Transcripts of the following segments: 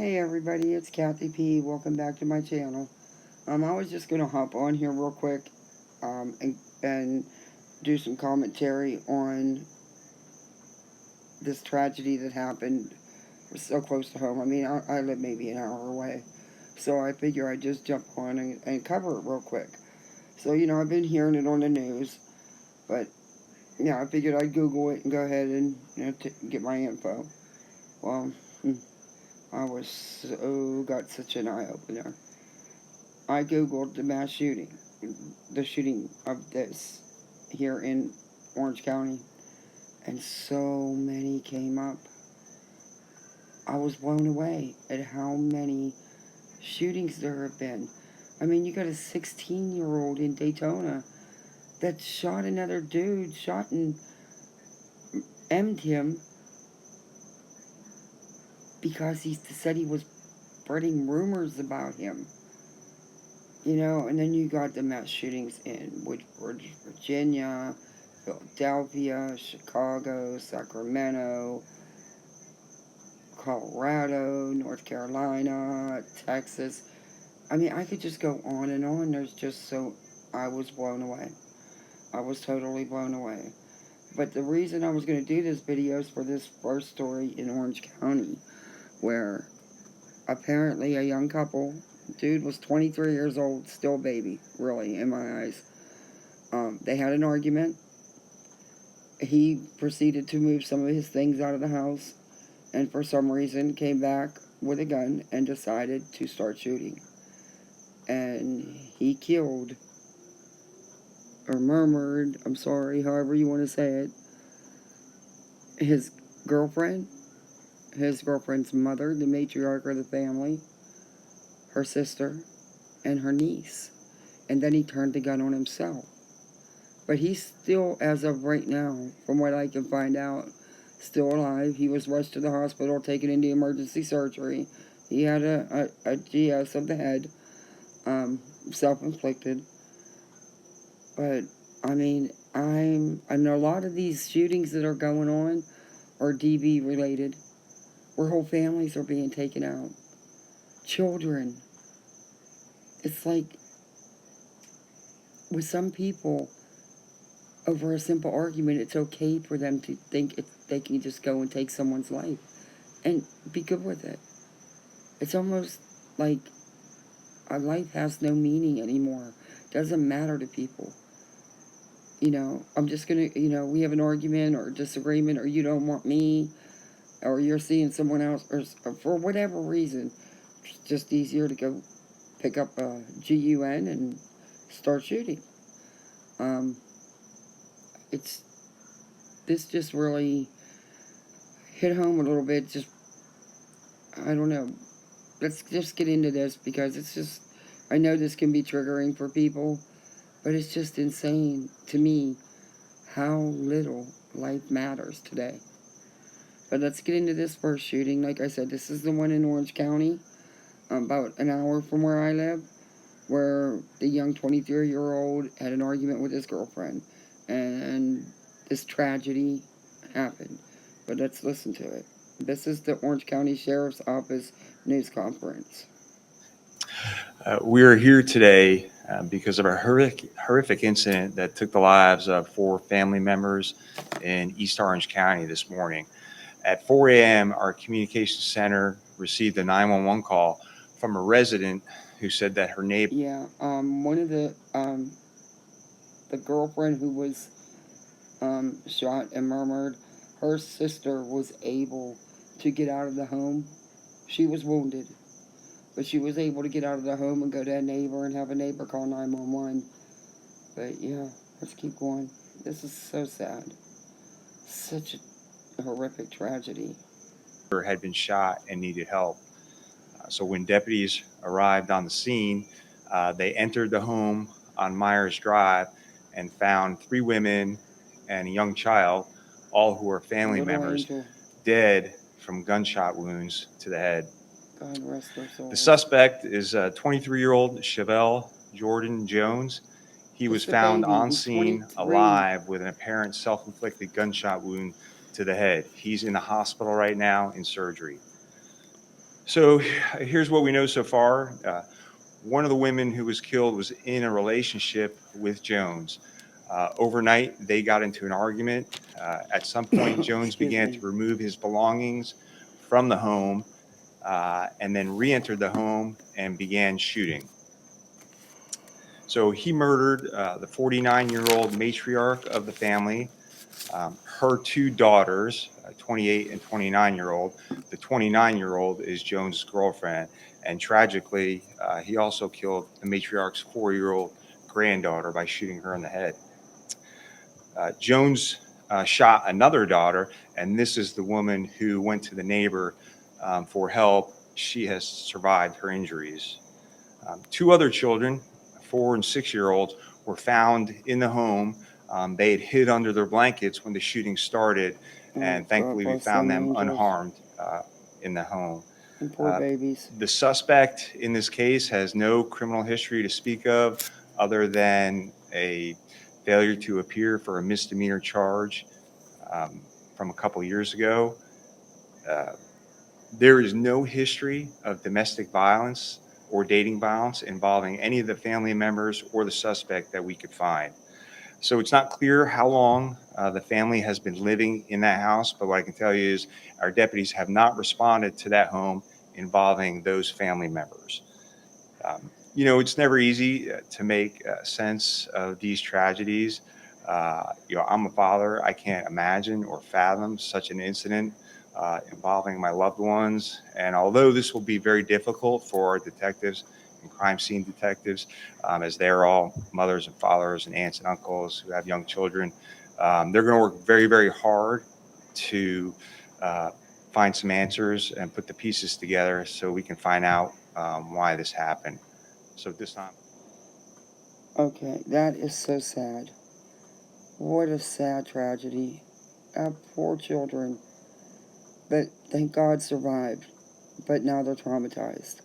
Hey everybody, it's Kathy P. Welcome back to my channel. I was just gonna hop on here real quick, and do some commentary on this tragedy that happened so close to home. I mean, I live maybe an hour away, so I figure I'd just jump on and cover it real quick. So I've been hearing it on the news, but yeah, I figured I'd Google it and go ahead and get my info. Well, I was got such an eye opener. I googled the shooting of this here in Orange County, and so many came up. I was blown away at how many shootings there have been. I mean, you got a 16-year-old in Daytona that shot another dude, shot and M'd him because he said he was spreading rumors about him. And then you got the mass shootings in Woodford, Virginia, Philadelphia, Chicago, Sacramento, Colorado, North Carolina, Texas. I mean, I could just go on and on. I was blown away. I was totally blown away. But the reason I was going to do this video is for this first story in Orange County, where apparently a young couple, dude was 23 years old, still a baby, really, in my eyes. They had an argument. He proceeded to move some of his things out of the house, and for some reason came back with a gun and decided to start shooting. And he killed, or murmured, I'm sorry, however you want to say it, his girlfriend, his girlfriend's mother, the matriarch of the family, her sister, and her niece. And then he turned the gun on himself. But he's still, as of right now, from what I can find out, still alive. He was rushed to the hospital, taken into emergency surgery. He had a GS of the head, self-inflicted. But, I mean, I know a lot of these shootings that are going on are DV related, where whole families are being taken out. Children. It's like, with some people, over a simple argument, it's okay for them to think they can just go and take someone's life and be good with it. It's almost like our life has no meaning anymore. It doesn't matter to people. I'm just going to, we have an argument or disagreement, or you don't want me, or you're seeing someone else, or for whatever reason, it's just easier to go pick up a GUN and start shooting. This just really hit home a little bit. Just, I don't know. Let's just get into this, because it's just, I know this can be triggering for people, but it's just insane to me how little life matters today. But let's get into this first shooting. Like I said, this is the one in Orange County, about an hour from where I live, where the young 23-year-old had an argument with his girlfriend, and this tragedy happened. But let's listen to it. This is the Orange County Sheriff's Office news conference. We are here today because of a horrific incident that took the lives of 4 family members in East Orange County this morning. At 4 a.m., our communications center received a 911 call from a resident who said that her neighbor... Yeah, one of the girlfriend who was shot and murmured, her sister was able to get out of the home. She was wounded, but she was able to get out of the home and go to a neighbor and have a neighbor call 911. But yeah, let's keep going. This is so sad. Such a horrific tragedy. Had been shot and needed help. So when deputies arrived on the scene, they entered the home on Myers Drive and found 3 women and a young child, all who were family members, dead from gunshot wounds to the head. God rest their souls. The suspect is 23-year-old Chevelle Jordan Jones. He was found on scene alive with an apparent self-inflicted gunshot wound to the head. He's in the hospital right now in surgery. So here's what we know so far. One of the women who was killed was in a relationship with Jones. Overnight, they got into an argument. At some point, Jones Excuse began me. to remove his belongings from the home and then re entered the home and began shooting. So he murdered the 49-year-old matriarch of the family, her two daughters, 28 and 29-year-old. The 29-year-old is Jones' girlfriend. And tragically, he also killed the matriarch's 4-year-old granddaughter by shooting her in the head. Jones shot another daughter, and this is the woman who went to the neighbor for help. She has survived her injuries. Two other children, 4 and 6-year-olds, were found in the home. They had hid under their blankets when the shooting started, Oh, and God thankfully we bless found them them angels. unharmed in the home. And poor Uh, babies. the suspect in this case has no criminal history to speak of other than a failure to appear for a misdemeanor charge um, from a couple years ago. Uh, there is no history of domestic violence or dating violence involving any of the family members or the suspect that we could find. So it's not clear how long the family has been living in that house, but what I can tell you is our deputies have not responded to that home involving those family members. It's never easy to make sense of these tragedies. I'm a father. I can't imagine or fathom such an incident involving my loved ones. And although this will be very difficult for our detectives and crime scene detectives, as they're all mothers and fathers and aunts and uncles who have young children, they're going to work very, very hard to uh, find some answers and put the pieces together so we can find out why this happened. So this time, Okay, that is so sad. What a sad tragedy. Our poor children. But thank God survived. But now they're traumatized.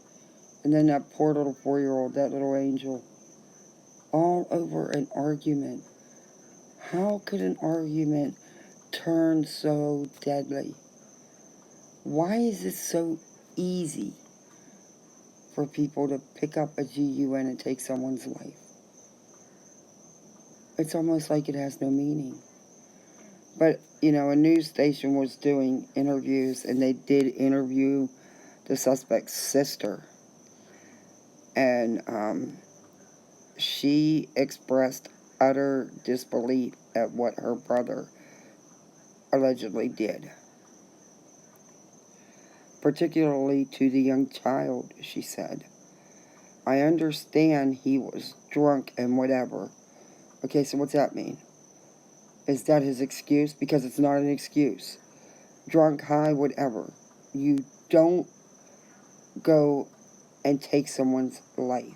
And then that poor little 4-year-old, that little angel, all over an argument. How could an argument turn so deadly? Why is it so easy for people to pick up a gun and take someone's life? It's almost like it has no meaning. But, a news station was doing interviews, and they did interview the suspect's sister. And she expressed utter disbelief at what her brother allegedly did. Particularly to the young child, she said. I understand he was drunk and whatever. Okay, so what's that mean? Is that his excuse? Because it's not an excuse. Drunk, high, whatever. You don't go and take someone's life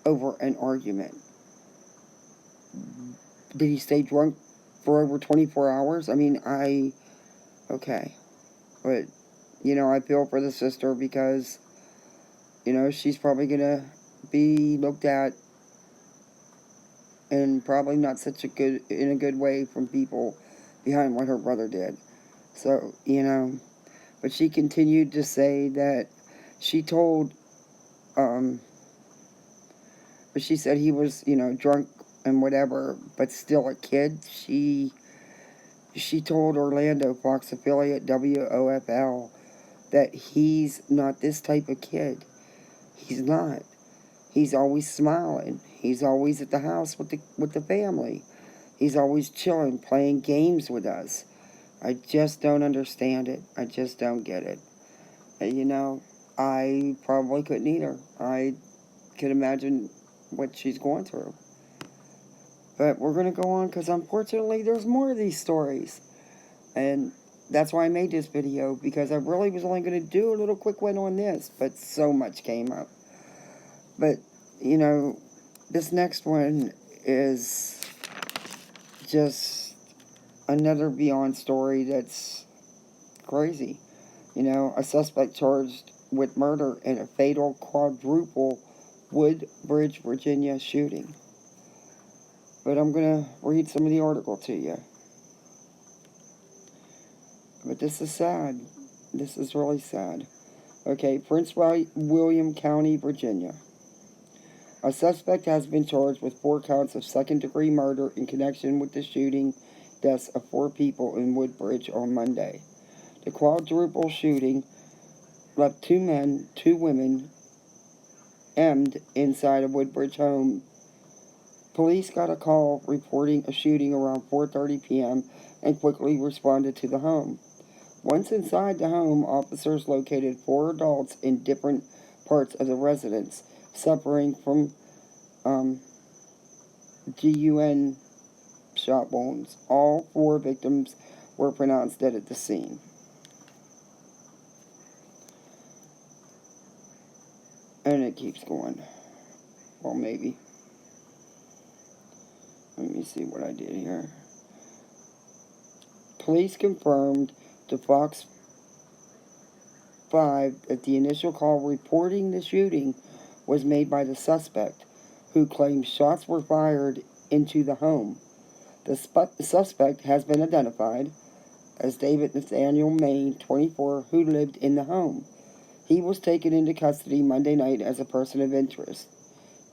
over an argument. Did he stay drunk for over 24 hours? I mean, okay. But, I feel for the sister because, she's probably going to be looked at and probably not in a good way from people behind what her brother did. So, but she continued to say that she told, um, but she said he was, drunk and whatever, but still a kid. She told Orlando Fox affiliate WOFL that he's not this type of kid. He's not. He's always smiling. He's always at the house with the family. He's always chilling, playing games with us. I just don't understand it. I just don't get it. And, I probably couldn't either. I could imagine what she's going through. But we're going to go on because unfortunately there's more of these stories. And that's why I made this video, because I really was only going to do a little quick one on this, but so much came up. But, this next one is just another beyond story that's crazy. A suspect charged with murder in a fatal quadruple Woodbridge, Virginia shooting. But I'm going to read some of the article to you. But this is sad. This is really sad. Okay, Prince William County, Virginia. A suspect has been charged with 4 counts of second-degree murder in connection with the shooting deaths of 4 people in Woodbridge on Monday. The quadruple shooting left 2 men, 2 women, maimed inside a Woodbridge home. Police got a call reporting a shooting around 4:30 p.m. and quickly responded to the home. Once inside the home, officers located 4 adults in different parts of the residence, suffering from gun shot wounds. All 4 victims were pronounced dead at the scene. And it keeps going. Well, maybe. Let me see what I did here. Police confirmed to Fox 5 that the initial call reporting the shooting was made by the suspect, who claimed shots were fired into the home. The suspect has been identified as David Nathaniel Main, 24, who lived in the home. He was taken into custody Monday night as a person of interest.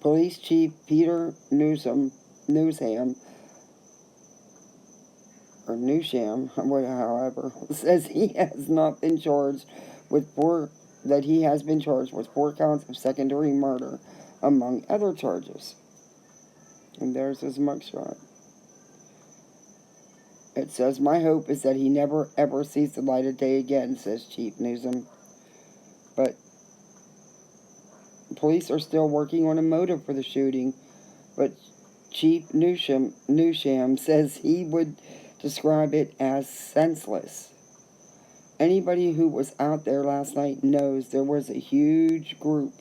Police Chief Peter Newsham, however, says he has been charged with 4 counts of secondary murder, among other charges. And there's his mugshot. It says, "My hope is that he never ever sees the light of day again," says Chief Newsham. But police are still working on a motive for the shooting. But Chief Newsham says he would describe it as senseless. Anybody who was out there last night knows there was a huge group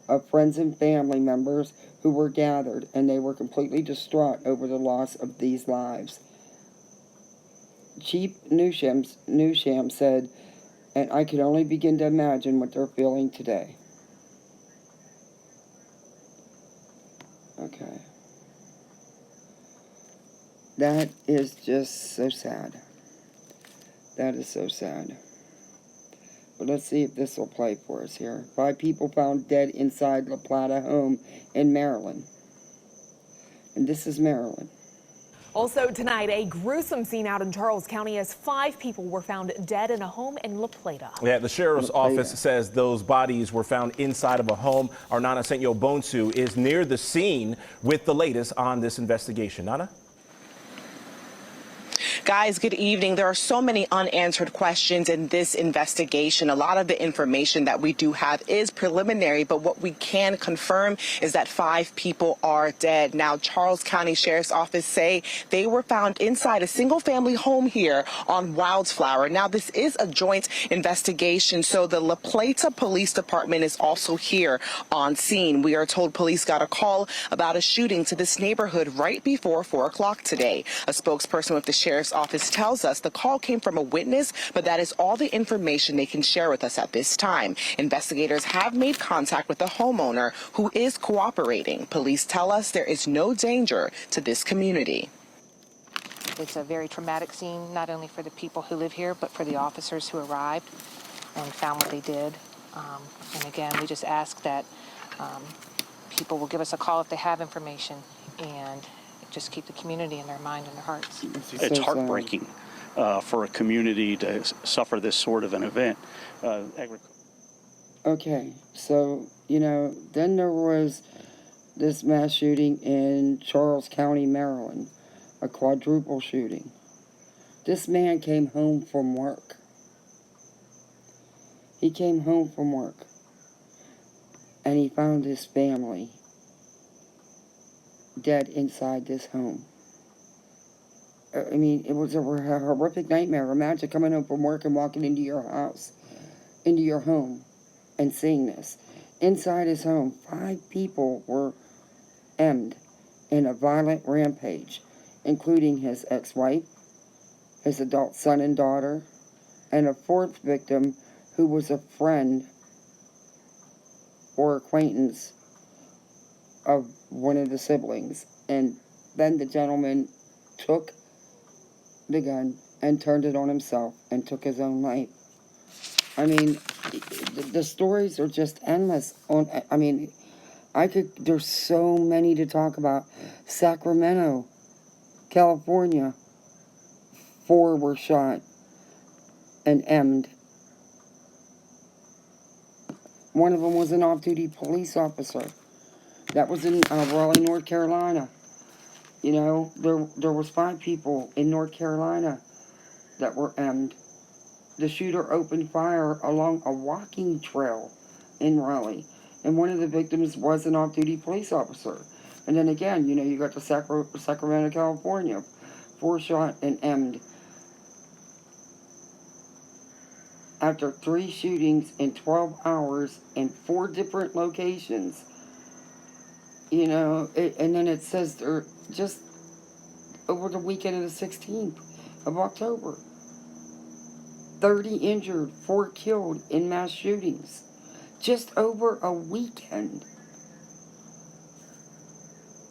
of friends and family members who were gathered, and they were completely distraught over the loss of these lives. Chief Newsham said, "And I can only begin to imagine what they're feeling today." Okay. That is just so sad. That is so sad. But let's see if this will play for us here. 5 people found dead inside La Plata home in Maryland. And this is Maryland. Also tonight, a gruesome scene out in Charles County as 5 people were found dead in a home in La Plata. Yeah, the sheriff's office says those bodies were found inside of a home. Our Nana Senyo Bonsu is near the scene with the latest on this investigation. Nana? Guys, good evening. There are so many unanswered questions in this investigation. A lot of the information that we do have is preliminary, but what we can confirm is that 5 people are dead. Now, Charles County Sheriff's Office say they were found inside a single-family home here on Wildflower. Now, this is a joint investigation, so the La Plata Police Department is also here on scene. We are told police got a call about a shooting to this neighborhood right before 4 o'clock today. A spokesperson with the Sheriff's Office tells us the call came from a witness, but that is all the information they can share with us at this time. Investigators have made contact with the homeowner, who is cooperating. Police tell us there is no danger to this community. It's a very traumatic scene, not only for the people who live here, but for the officers who arrived and found what they did. And again, we just ask that people will give us a call if they have information, and just keep the community in their mind and their hearts. It's heartbreaking for a community to suffer this sort of an event. Okay, so, then there was this mass shooting in Charles County, Maryland, a quadruple shooting. This man came home from work. He came home from work, and he found his family dead inside this home. I mean, it was a horrific nightmare. Imagine coming home from work and walking into your house, into your home, and seeing this. Inside his home, 5 people were maimed in a violent rampage, including his ex-wife, his adult son and daughter, and a 4th victim who was a friend or acquaintance of one of the siblings. And then the gentleman took the gun and turned it on himself and took his own life. I mean, the stories are just endless. There's so many to talk about. Sacramento, California, 4 were shot and emmed. One of them was an off-duty police officer. That was in Raleigh, North Carolina. You know, there was 5 people in North Carolina that were emmed. The shooter opened fire along a walking trail in Raleigh, and one of the victims was an off-duty police officer. And then again, you know, you got the Sacramento, California, 4 shot and emmed. After 3 shootings in 12 hours in 4 different locations, you know, and then it says they're just over the weekend of the 16th of October. 30 injured, 4 killed in mass shootings. Just over a weekend.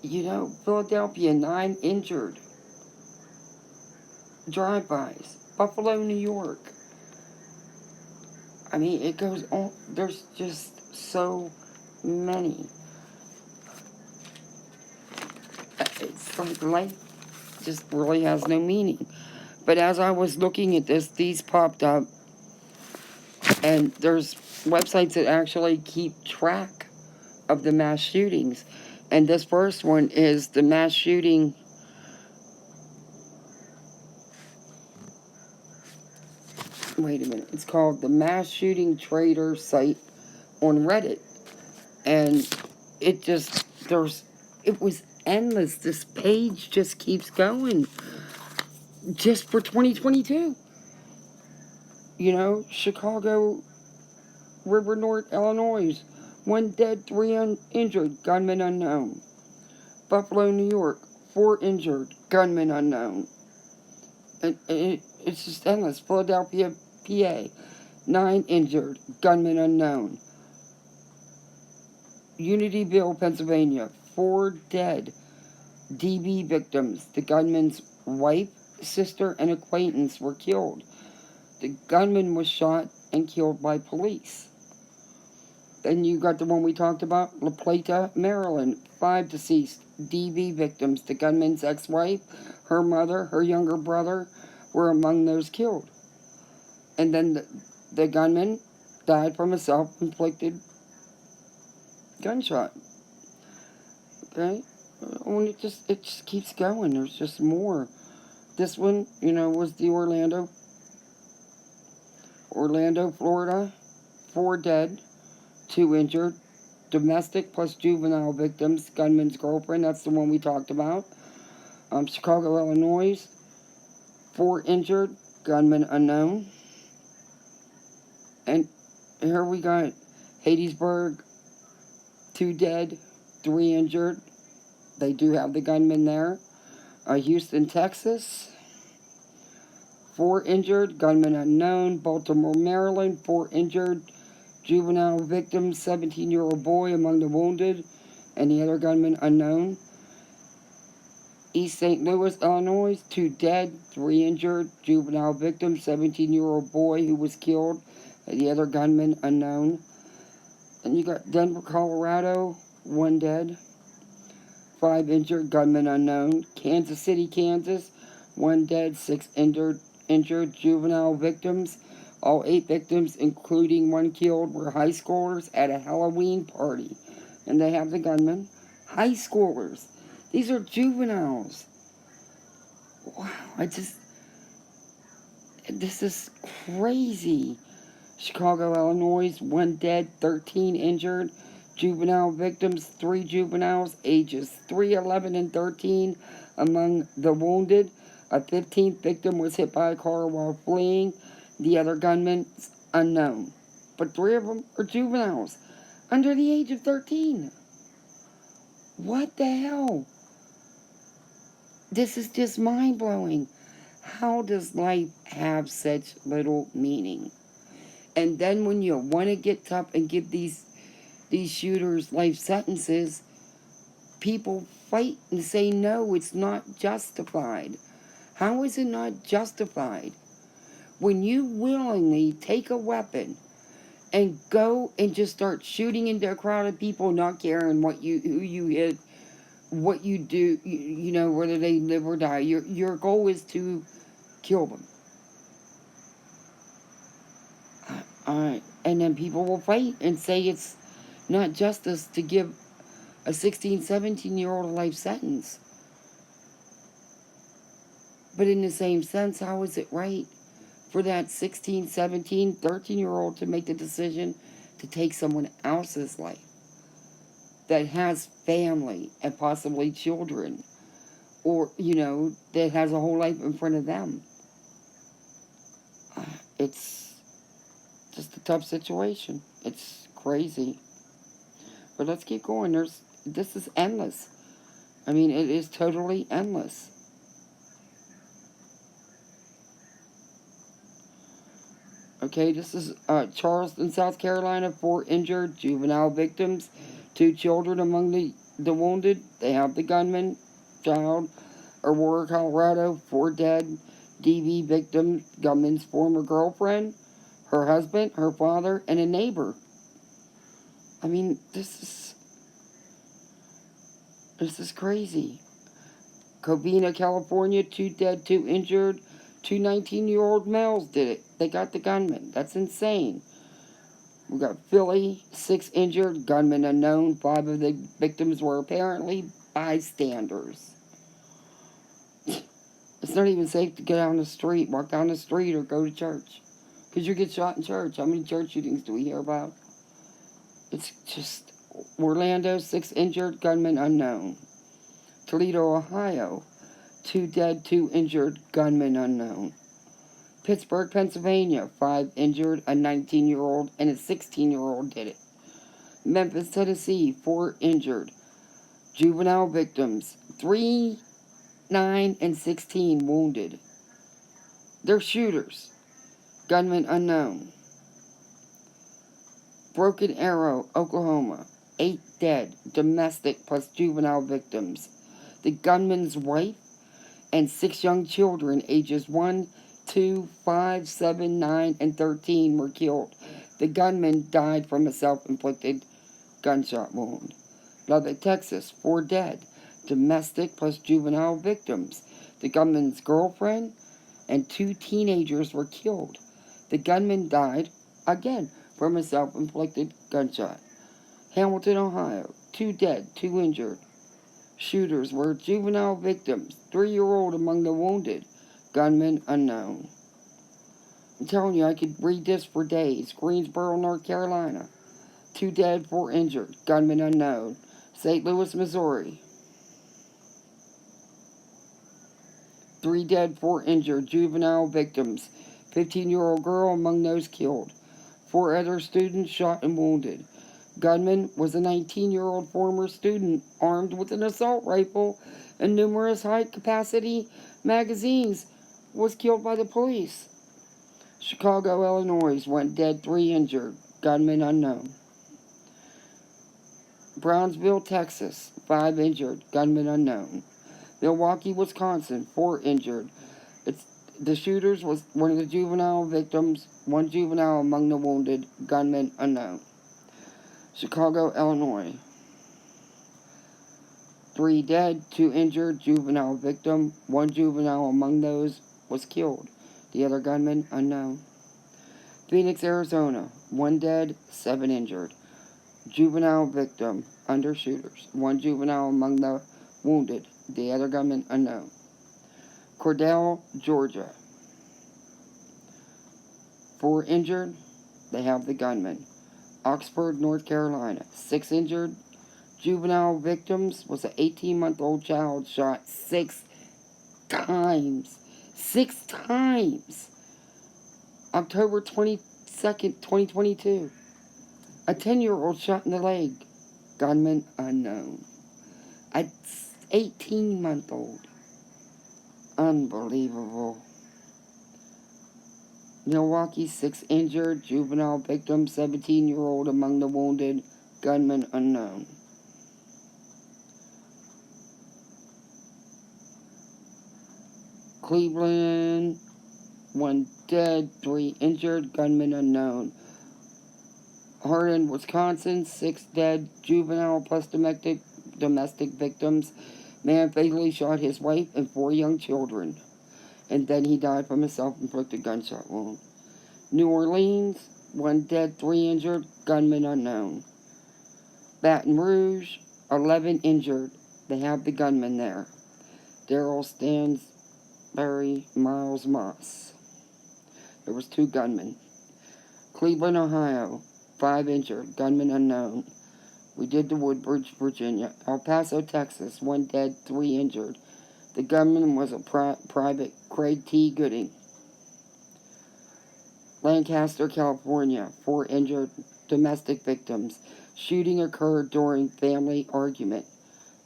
You know, Philadelphia, 9 injured. Drive-bys. Buffalo, New York. I mean, it goes on. There's just so many. It's like life just really has no meaning. But as I was looking at this, these popped up. And there's websites that actually keep track of the mass shootings. And this first one is the mass shooting. Wait a minute. It's called the Mass Shooting Trader site on Reddit. And it was endless. This page just keeps going. Just for 2022. You know, Chicago, River North, Illinois. 1 dead, 3 injured, gunman unknown. Buffalo, New York, 4 injured, gunman unknown. It's just endless. Philadelphia, PA, 9 injured, gunman unknown. Unityville, Pennsylvania, 4 dead, DB victims. The gunman's wife, sister, and acquaintance were killed. The gunman was shot and killed by police. Then you got the one we talked about, La Plata, Maryland, 5 deceased, DV victims. The gunman's ex-wife, her mother, her younger brother were among those killed. And then the gunman died from a self-inflicted gunshot. Okay? When it just keeps going. There's just more. This one, you know, was the Orlando, Florida, 4 dead, 2 injured. Domestic plus juvenile victims, gunman's girlfriend, that's the one we talked about. Chicago, Illinois, 4 injured, gunman unknown. And here we got Hattiesburg, 2 dead, 3 injured. They do have the gunman there. Houston, Texas, 4 injured, gunman unknown. Baltimore, Maryland, 4 injured. Juvenile victim, 17-year-old boy among the wounded, and the other gunman unknown. East St. Louis, Illinois, 2 dead, 3 injured. Juvenile victim, 17-year-old boy who was killed, and the other gunman unknown. And you got Denver, Colorado, 1 dead, 5 injured, gunman unknown. Kansas City, Kansas, 1 dead, 6 injured. Juvenile victims. All 8 victims, including 1 killed, were high schoolers at a Halloween party. And they have the gunman. High schoolers. These are juveniles. Wow, this is crazy. Chicago, Illinois, 1 dead, 13 injured. Juvenile victims, 3 juveniles, ages 3, 11, and 13 among the wounded. A 15th victim was hit by a car while fleeing. The other gunman, unknown. But 3 of them are juveniles, under the age of 13. What the hell? This is just mind-blowing. How does life have such little meaning? And then when you want to get tough and give these shooters life sentences, people fight and say, no, it's not justified. How is it not justified when you willingly take a weapon and go and just start shooting into a crowd of people, not caring who you hit, what you do, you know, whether they live or die. Your goal is to kill them. And then people will fight and say it's not justice to give a 16, 17-year-old a life sentence. But in the same sense, how is it right for that 16, 17, 13-year-old to make the decision to take someone else's life that has family and possibly children, or, you know, that has a whole life in front of them? It's just a tough situation. It's crazy. But let's keep going. This is endless. I mean, it is totally endless. Okay, this is Charleston, South Carolina. 4 injured juvenile victims. 2 children among the wounded. They have the gunman, child. Aurora, Colorado. 4 dead. DV victims, gunman's former girlfriend, her husband, her father, and a neighbor. I mean, this is crazy. Covina, California. 2 dead, 2 injured. 2 19-year-old males did it. They got the gunman. That's insane. We got Philly, 6 injured, gunman unknown. 5 of the victims were apparently bystanders. It's not even safe to get down the street, walk down the street, or go to church, because you get shot in church. How many church shootings do we hear about? It's just Orlando, 6 injured, gunman unknown. Toledo, Ohio, 2 dead, 2 injured, gunman unknown. Pittsburgh, Pennsylvania, 5 injured, a 19-year-old and a 16-year-old did it. Memphis, Tennessee, 4 injured. Juvenile victims, 3, 9, and 16 wounded. They're shooters. Gunman unknown. Broken Arrow, Oklahoma, 8 dead, domestic plus juvenile victims. The gunman's wife and 6 young children, ages 1, 2, 5, 7, 9, and 13 were killed. The gunman died from a self-inflicted gunshot wound. Lubbock, Texas, 4 dead, domestic plus juvenile victims. The gunman's girlfriend and 2 teenagers were killed. The gunman died, again, from a self-inflicted gunshot. Hamilton, Ohio, 2 dead, 2 injured. Shooters were juvenile victims, 3-year-old among the wounded. Gunman unknown. I'm telling you, I could read this for days. Greensboro, North Carolina, 2 dead, 4 injured. Gunman unknown. St. Louis, Missouri, 3 dead, 4 injured. Juvenile victims, 15-year-old girl among those killed. 4 other students shot and wounded. Gunman was a 19-year-old former student armed with an assault rifle and numerous high-capacity magazines, was killed by the police. Chicago, Illinois, 1 dead, 3 injured. Gunman unknown. Brownsville, Texas, 5 injured. Gunman unknown. Milwaukee, Wisconsin, 4 injured. The shooters was one of the juvenile victims, 1 juvenile among the wounded. Gunman unknown. Chicago, Illinois, 3 dead, 2 injured. Juvenile victim, 1 juvenile among those was killed. The other gunman unknown. Phoenix, Arizona, 1 dead, 7 injured. Juvenile victim, under shooters, 1 juvenile among the wounded. The other gunman unknown. Cordell, Georgia, 4 injured. They have the gunman. Oxford, North Carolina, 6 injured. Juvenile victims was an 18-month-old child shot 6 times. 6 times. October 22nd, 2022. A 10-year-old shot in the leg. Gunman unknown. A 18-month-old. Unbelievable. Milwaukee, 6 injured. Juvenile victim, 17-year-old among the wounded. Gunman unknown. Cleveland, 1 dead, 3 injured, gunman unknown. Hardin, Wisconsin, 6 dead, juvenile plus domestic victims. Man fatally shot his wife and 4 young children, and then he died from a self-inflicted gunshot wound. New Orleans, 1 dead, 3 injured, gunman unknown. Baton Rouge, 11 injured. They have the gunman there. Daryl Stansbury, Miles Moss. There was 2 gunmen. Cleveland, Ohio, 5 injured, gunman unknown. We did the Woodbridge, Virginia. El Paso, Texas, 1 dead, 3 injured. The gunman was a private Craig T. Gooding. Lancaster, California, 4 injured, domestic victims. Shooting occurred during family argument.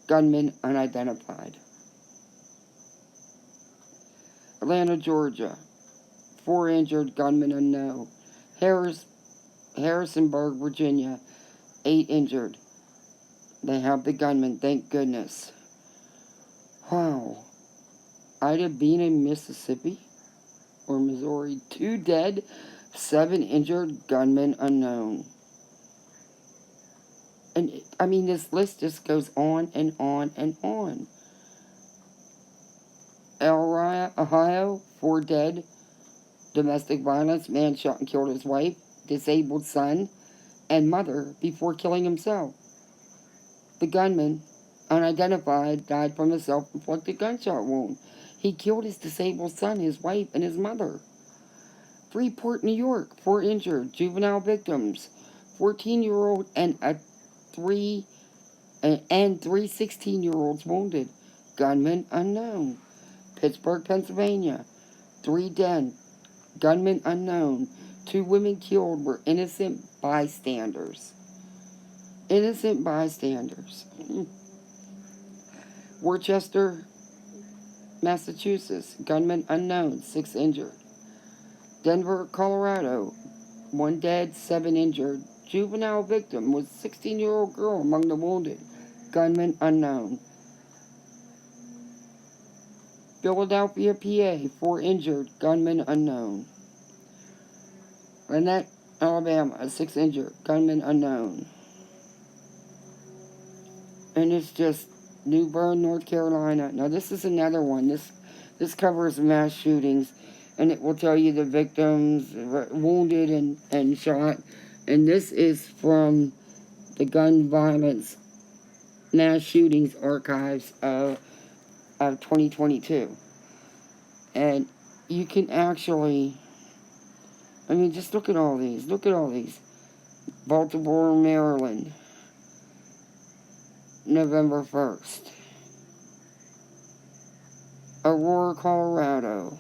Gunman unidentified. Atlanta, Georgia, 4 injured, gunman unknown. Harrisonburg, Virginia, 8 injured. They have the gunman, thank goodness. Wow. Ida Bena, Mississippi or Missouri, 2 dead, 7 injured, gunman unknown. And I mean, this list just goes on and on and on. Elrod, Ohio, 4 dead, domestic violence, man shot and killed his wife, disabled son, and mother before killing himself. The gunman, unidentified, died from a self-inflicted gunshot wound. He killed his disabled son, his wife, and his mother. Freeport, New York, 4 injured, juvenile victims, 14-year-old and 3 16-year-olds wounded. Gunman unknown. Pittsburgh, Pennsylvania, 3 dead, gunman unknown. 2 women killed were innocent bystanders. Innocent bystanders. Worcester, Massachusetts, gunman unknown, 6 injured. Denver, Colorado, 1 dead, 7 injured. Juvenile victim was 16-year-old girl among the wounded. Gunman unknown. Philadelphia, PA, 4 injured, gunman unknown. Lynette, Alabama, 6 injured, gunman unknown. And it's just New Bern, North Carolina. Now this is another one. This covers mass shootings, and it will tell you the victims wounded and shot. And this is from the gun violence mass shootings archives of 2022. And you can actually, I mean, just look at all these. Look at all these. Baltimore, Maryland, November 1st. Aurora, Colorado.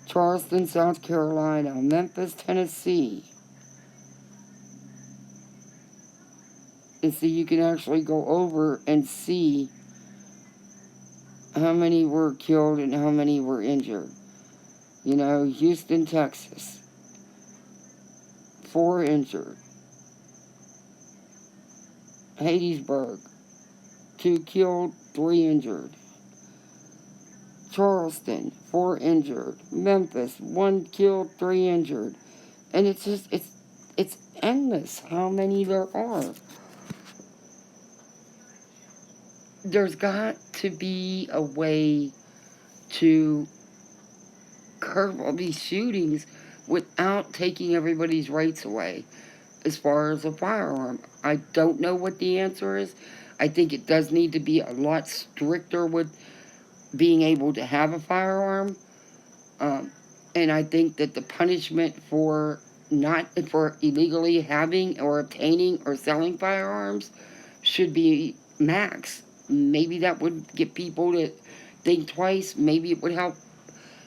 Charleston, South Carolina. Memphis, Tennessee. And so you can actually go over and see how many were killed and how many were injured. You know, Houston, Texas, 4 injured. Hattiesburg, 2 killed, 3 injured. Charleston, 4 injured. Memphis, 1 killed, 3 injured. And it's just, it's endless how many there are. There's got to be a way to curb all these shootings without taking everybody's rights away as far as a firearm. I don't know what the answer is. I think it does need to be a lot stricter with being able to have a firearm. And I think that the punishment for illegally having or obtaining or selling firearms should be max. Maybe that would get people to think twice. Maybe it would help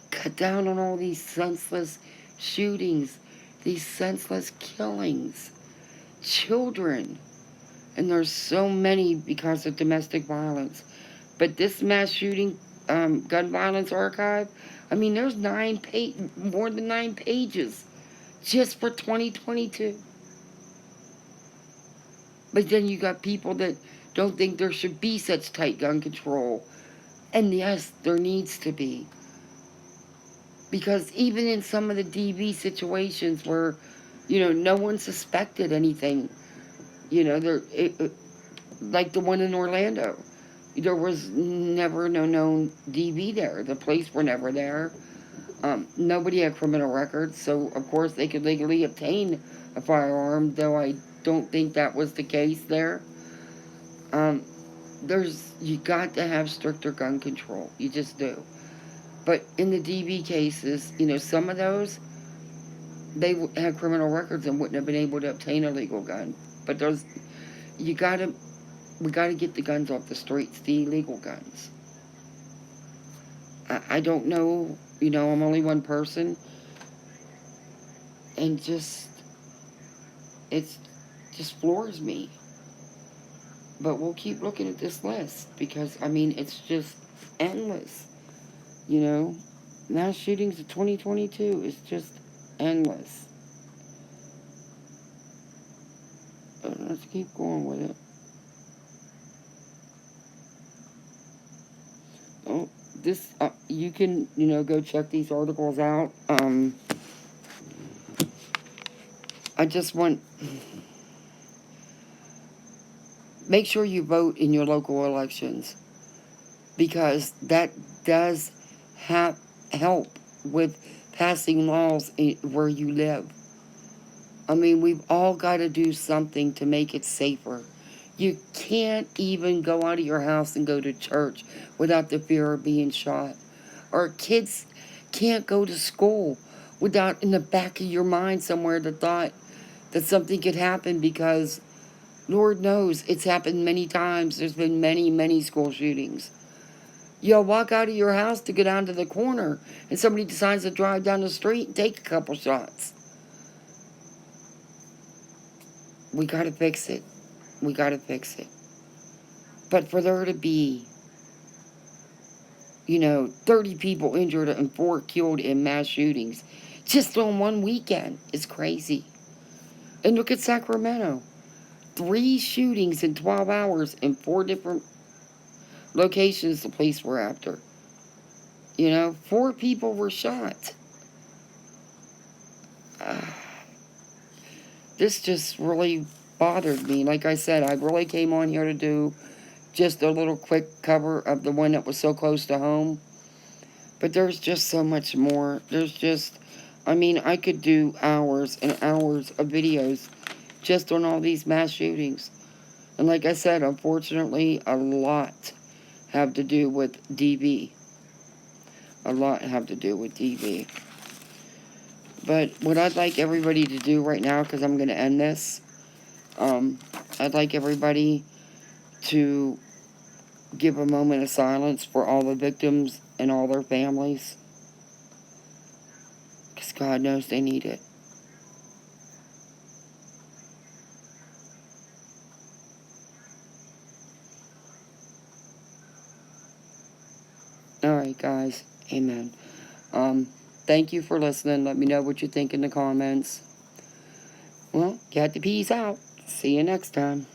cut down on all these senseless shootings, these senseless killings. Children. And there's so many because of domestic violence. But this mass shooting gun violence archive, I mean, there's more than 9 pages just for 2022. But then you got people that don't think there should be such tight gun control. And yes, there needs to be. Because even in some of the DV situations where, no one suspected anything, like the one in Orlando, there was never no known DV there. The police were never there. Nobody had criminal records, so of course they could legally obtain a firearm, though I don't think that was the case there. You got to have stricter gun control. You just do. But in the DV cases, some of those, they had criminal records and wouldn't have been able to obtain a legal gun. But we gotta get the guns off the streets, the illegal guns. I don't know, I'm only one person, and it just floors me. But we'll keep looking at this list, because, it's just endless, Mass shootings of 2022 is just endless. Let's keep going with it. Oh, this, you can, go check these articles out. I just want, make sure you vote in your local elections, because that does help with passing laws where you live. We've all got to do something to make it safer. You can't even go out of your house and go to church without the fear of being shot. Or kids can't go to school without in the back of your mind somewhere the thought that something could happen, because Lord knows it's happened many times. There's been many, many school shootings. You'll walk out of your house to go down to the corner and somebody decides to drive down the street and take a couple shots. We gotta fix it. We gotta fix it. But for there to be, 30 people injured and 4 killed in mass shootings just on one weekend is crazy. And look at Sacramento. 3 shootings in 12 hours in 4 different locations the police were after. 4 people were shot. This just really bothered me. Like I said, I really came on here to do just a little quick cover of the one that was so close to home. But there's just so much more. I could do hours and hours of videos just on all these mass shootings. And like I said, unfortunately, a lot have to do with DV. A lot have to do with DV. But what I'd like everybody to do right now, because I'm going to end this, I'd like everybody to give a moment of silence for all the victims and all their families. Because God knows they need it. Alright, guys. Amen. Thank you for listening. Let me know what you think in the comments. Well, got the peace out. See you next time.